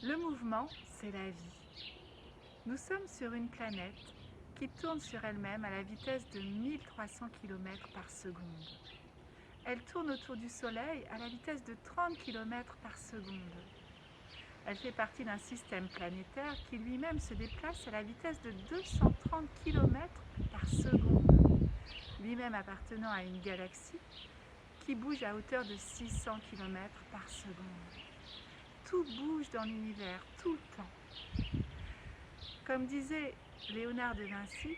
Le mouvement, c'est la vie. Nous sommes sur une planète qui tourne sur elle-même à la vitesse de 1300 km par seconde. Elle tourne autour du Soleil à la vitesse de 30 km par seconde. Elle fait partie d'un système planétaire qui lui-même se déplace à la vitesse de 230 km par seconde, lui-même appartenant à une galaxie qui bouge à hauteur de 600 km par seconde. Tout bouge dans l'univers, tout le temps. Comme disait Léonard de Vinci,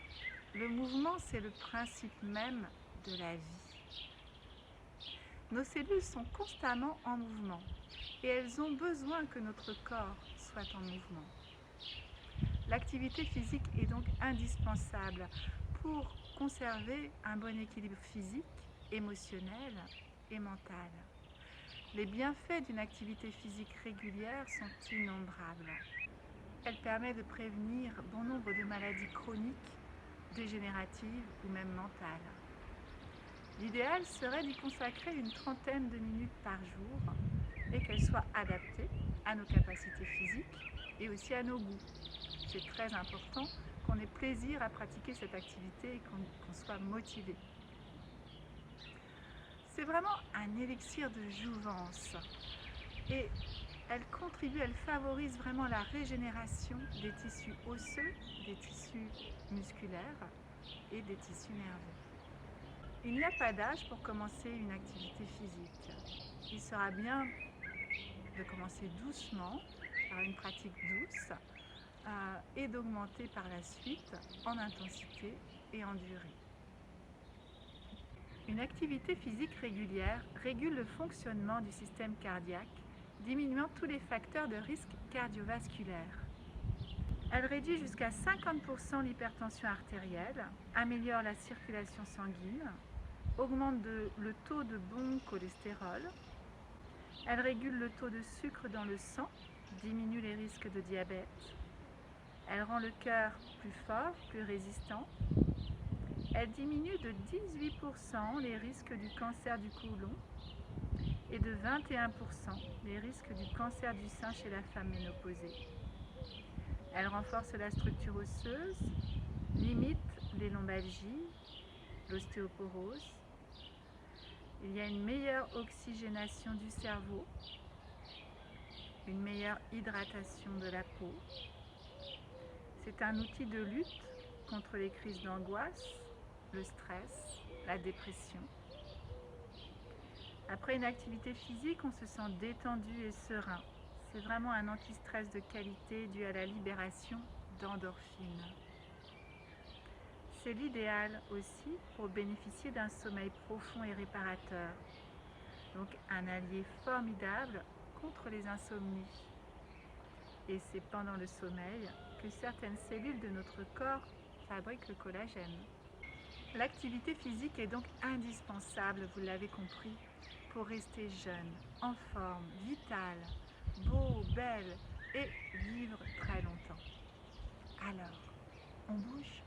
le mouvement, c'est le principe même de la vie. Nos cellules sont constamment en mouvement et elles ont besoin que notre corps soit en mouvement. L'activité physique est donc indispensable pour conserver un bon équilibre physique, émotionnel et mental. Les bienfaits d'une activité physique régulière sont innombrables. Elle permet de prévenir bon nombre de maladies chroniques, dégénératives ou même mentales. L'idéal serait d'y consacrer une trentaine de minutes par jour et qu'elle soit adaptée à nos capacités physiques et aussi à nos goûts. C'est très important qu'on ait plaisir à pratiquer cette activité et qu'on soit motivé. C'est vraiment un élixir de jouvence et elle favorise vraiment la régénération des tissus osseux, des tissus musculaires et des tissus nerveux. Il n'y a pas d'âge pour commencer une activité physique. Il sera bien de commencer doucement, par une pratique douce, et d'augmenter par la suite en intensité et en durée. Une activité physique régulière régule le fonctionnement du système cardiaque, diminuant tous les facteurs de risque cardiovasculaire. Elle réduit jusqu'à 50% l'hypertension artérielle, améliore la circulation sanguine, augmente le taux de bon cholestérol. Elle régule le taux de sucre dans le sang, diminue les risques de diabète. Elle rend le cœur plus fort, plus résistant. Elle diminue de 18% les risques du cancer du côlon et de 21% les risques du cancer du sein chez la femme ménopausée. Elle renforce la structure osseuse, limite les lombalgies, l'ostéoporose. Il y a une meilleure oxygénation du cerveau, une meilleure hydratation de la peau. C'est un outil de lutte contre les crises d'angoisse, le stress, la dépression. Après une activité physique, on se sent détendu et serein. C'est vraiment un anti-stress de qualité dû à la libération d'endorphines. C'est l'idéal aussi pour bénéficier d'un sommeil profond et réparateur. Donc un allié formidable contre les insomnies. Et c'est pendant le sommeil que certaines cellules de notre corps fabriquent le collagène. L'activité physique est donc indispensable, vous l'avez compris, pour rester jeune, en forme, vital, beau, belle et vivre très longtemps. Alors, on bouge ?